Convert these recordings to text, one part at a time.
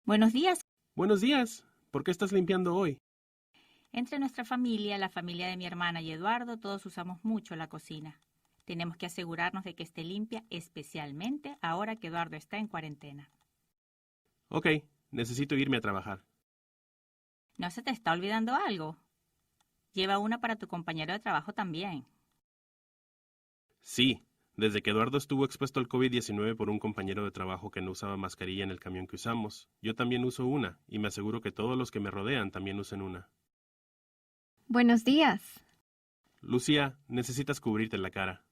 Buenos días. Buenos días. ¿Por qué estás limpiando hoy? Entre nuestra familia, la familia de mi hermana y Eduardo, todos usamos mucho la cocina. Tenemos que asegurarnos de que esté limpia, especialmente ahora que Eduardo está en cuarentena. Ok, necesito irme a trabajar. ¿No se te está olvidando algo? Lleva una para tu compañero de trabajo también. Sí, desde que Eduardo estuvo expuesto al COVID-19 por un compañero de trabajo que no usaba mascarilla en el camión que usamos, yo también uso una y me aseguro que todos los que me rodean también usen una. Buenos días. Lucía, necesitas cubrirte la cara.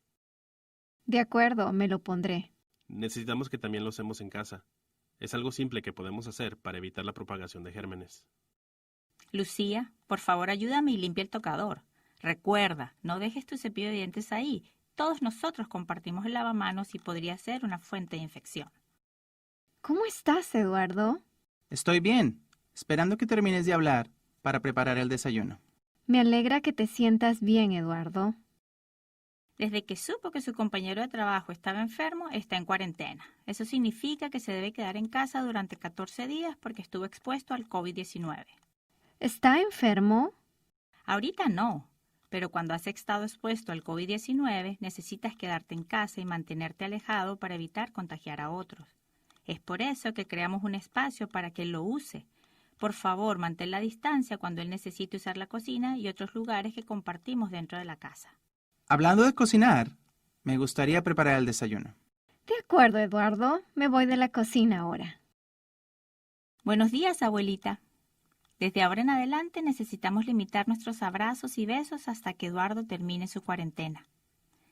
De acuerdo, me lo pondré. Necesitamos que también lo hacemos en casa. Es algo simple que podemos hacer para evitar la propagación de gérmenes. Lucía, por favor ayúdame y limpia el tocador. Recuerda, no dejes tu cepillo de dientes ahí. Todos nosotros compartimos el lavamanos y podría ser una fuente de infección. ¿Cómo estás, Eduardo? Estoy bien, esperando que termines de hablar para preparar el desayuno. Me alegra que te sientas bien, Eduardo. Desde que supo que su compañero de trabajo estaba enfermo, está en cuarentena. Eso significa que se debe quedar en casa durante 14 días porque estuvo expuesto al COVID-19. ¿Está enfermo? Ahorita no, pero cuando has estado expuesto al COVID-19 necesitas quedarte en casa y mantenerte alejado para evitar contagiar a otros. Es por eso que creamos un espacio para que él lo use. Por favor, mantén la distancia cuando él necesite usar la cocina y otros lugares que compartimos dentro de la casa. Hablando de cocinar, me gustaría preparar el desayuno. De acuerdo, Eduardo. Me voy de la cocina ahora. Buenos días, abuelita. Desde ahora en adelante necesitamos limitar nuestros abrazos y besos hasta que Eduardo termine su cuarentena.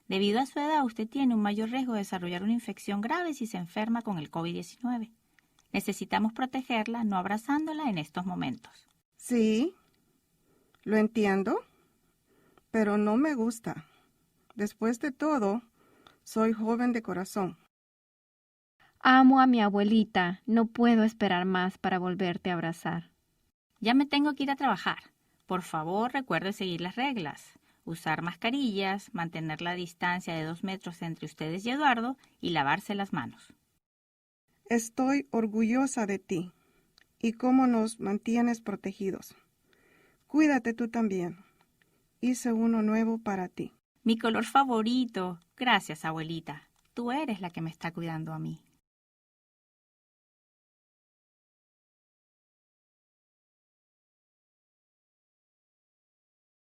Debido a su edad, usted tiene un mayor riesgo de desarrollar una infección grave si se enferma con el COVID-19. Necesitamos protegerla no abrazándola en estos momentos. Sí, lo entiendo, pero no me gusta. Después de todo, soy joven de corazón. Amo a mi abuelita. No puedo esperar más para volverte a abrazar. Ya me tengo que ir a trabajar. Por favor, recuerde seguir las reglas. Usar mascarillas, mantener la distancia de 2 metros entre ustedes y Eduardo y lavarse las manos. Estoy orgullosa de ti y cómo nos mantienes protegidos. Cuídate tú también. Hice uno nuevo para ti. Mi color favorito. Gracias, abuelita. Tú eres la que me está cuidando a mí.